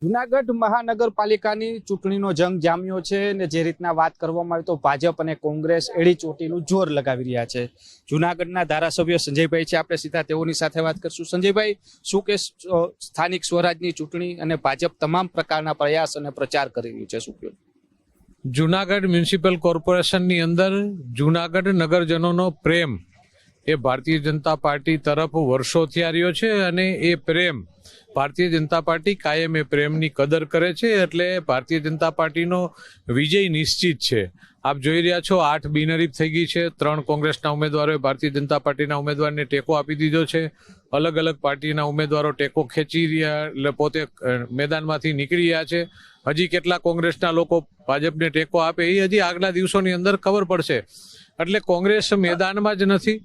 જૂનાગઢ મહાનગરપાલિકાની ચૂંટણીનો જંગ જામ્યો છે ને જે રીતના વાત કરવામાં આવે તો ભાજપ અને કોંગ્રેસ એડી ચોટીનું જોર લગાવી રહ્યા છે। જૂનાગઢના ધારાસભ્ય સંજયભાઈ છે, આપણે સીધા તેઓની સાથે વાત કરશું। સંજયભાઈ, શું કે સ્થાનિક સ્વરાજની ચૂંટણી અને ભાજપ તમામ પ્રકારના પ્રયાસ અને પ્રચાર કરી રહ્યું છે, શું કહ્યું? જૂનાગઢ મ્યુનિસિપલ કોર્પોરેશનની અંદર જૂનાગઢ નગરજનોનો પ્રેમ એ ભારતીય જનતા પાર્ટી તરફ વર્ષોથી આ રહ્યો છે અને એ પ્રેમ ભારતીય જનતા પાર્ટી કાયમ એ પ્રેમની કદર કરે છે, એટલે ભારતીય જનતા પાર્ટીનો વિજય નિશ્ચિત છે। આપ જોઈ રહ્યા છો 8 બિનહરીફ થઈ ગઈ છે। 3 કોંગ્રેસના ઉમેદવારોએ ભારતીય જનતા પાર્ટીના ઉમેદવારને ટેકો આપી દીધો છે। અલગ અલગ પાર્ટીના ઉમેદવારો ટેકો ખેંચી રહ્યા એટલે પોતે મેદાનમાંથી નીકળી રહ્યા છે। હજી કેટલા કોંગ્રેસના લોકો ભાજપને ટેકો આપે એ હજી આગલા દિવસોની અંદર ખબર પડશે। એટલે કોંગ્રેસ મેદાનમાં જ નથી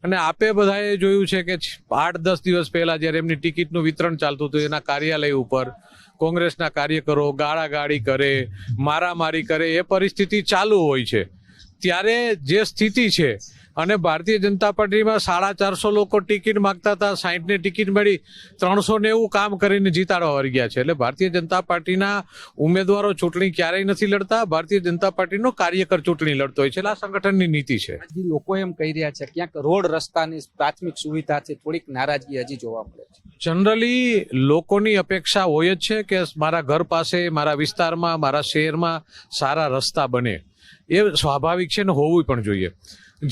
અને આપે બધાએ જોયું છે કે 8-10 દિવસ પહેલા જ્યારે એમની ટિકિટનું વિતરણ ચાલતું હતું એના કાર્યાલય ઉપર કોંગ્રેસના કાર્યકરો ગાળાગાળી કરે, મારામારી કરે, એ પરિસ્થિતિ ચાલુ હોય છે। ત્યારે જે સ્થિતિ છે અને ભારતીય જનતા પાર્ટીમાં 450 લોકો ટિકિટ માંગતા હતા, 60 ને ટિકિટ મળી, 390 કામ કરીને જીતાડવા વળી ગયા છે। એટલે ભારતીય જનતા પાર્ટીના ઉમેદવારો ચૂંટણી ક્યારેય નથી લડતા, ભારતીય જનતા પાર્ટીનો કાર્યકર ચૂંટણી લડતો હોય છે। આ સંગઠનની નીતિ છે। હજી લોકો એમ કહી રહ્યા છે ક્યાંક રોડ રસ્તાની પ્રાથમિક સુવિધાથી થોડીક નારાજગી હજી જોવા મળે છે। જનરલી લોકોની અપેક્ષા હોય જ છે કે મારા ઘર પાસે, મારા વિસ્તારમાં, મારા શહેરમાં સારા રસ્તા બને, એ સ્વાભાવિક છે ને હોવું પણ જોઈએ।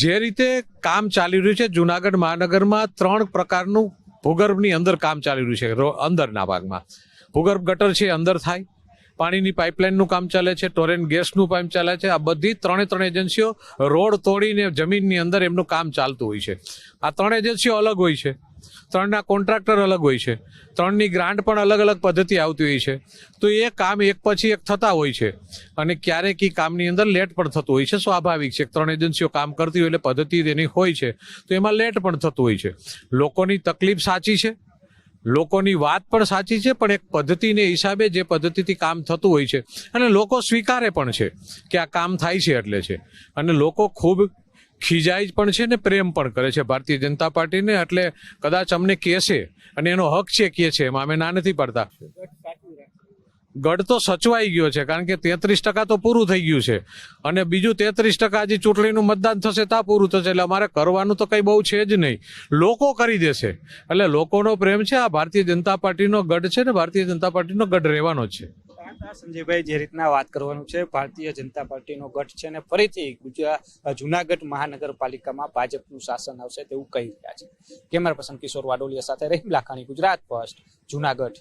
જે રીતે કામ ચાલી રહ્યું છે જૂનાગઢ મહાનગરમાં 3 પ્રકારનું ભૂગર્ભની અંદર કામ ચાલી રહ્યું છે। અંદરના ભાગમાં ભૂગર્ભ ગટર છે, અંદર થાય, પાણીની પાઇપલાઇનનું કામ ચાલે છે, ટોરેન્ટ ગેસનું પાઇપ ચાલે છે। આ બધી 3 એજન્સીઓ રોડ તોડીને જમીનની અંદર એમનું કામ ચાલતું હોય છે। આ 3 એજન્સીઓ અલગ હોય છે, 3ના કોન્ટ્રાક્ટર અલગ હોય છે, 3ની ગ્રાન્ટ પણ અલગ અલગ પદ્ધતિ આવતી હોય છે। તો એ કામ એક પછી એક થતા હોય છે અને ક્યારેક એ કામની અંદર લેટ પણ થતું હોય છે, સ્વાભાવિક છે। 3 એજન્સીઓ કામ કરતી હોય એટલે પદ્ધતિ તેની હોય છે, તો એમાં લેટ પણ થતું હોય છે। લોકોની તકલીફ સાચી છે, લોકોની વાત પણ સાચી છે, પણ એક પદ્ધતિને હિસાબે જે પદ્ધતિથી કામ થતું હોય છે અને લોકો સ્વીકારે પણ છે કે આ કામ થાય છે એટલે છે, અને લોકો ખૂબ ખીજાય પણ છે ને પ્રેમ પણ કરે છે ભારતીય જનતા પાર્ટીને। એટલે કદાચ અમને કહેશે અને એનો હક છે કે છે, એમાં અમે ના નથી પાડતા। ગઢ તો સચવાઈ ગયો છે, કારણ કે 33% તો પૂરું થઈ ગયું છે અને બીજું 33% હજી ચૂંટણીનું મતદાન થશે ત્યાં પૂરું થશે। એટલે અમારે કરવાનું તો કંઈ બહુ છે જ નહીં, લોકો કરી દેશે। એટલે લોકોનો પ્રેમ છે, આ ભારતીય જનતા પાર્ટીનો ગઢ છે ને ભારતીય જનતા પાર્ટીનો ગઢ રહેવાનો જ છે। સંજયભાઈ, જે રીતના વાત કરવાનું છે, ભારતીય જનતા પાર્ટીનો ગઢ છે ને ફરીથી જૂનાગઢ મહાનગરપાલિકામાં ભાજપનું શાસન આવશે તેવું કહી રહ્યા છે। કેમેરા પર્સન કિશોર વાડોલિયા સાથે રહીમ લાખાણી, ગુજરાત ફર્સ્ટ, જૂનાગઢ।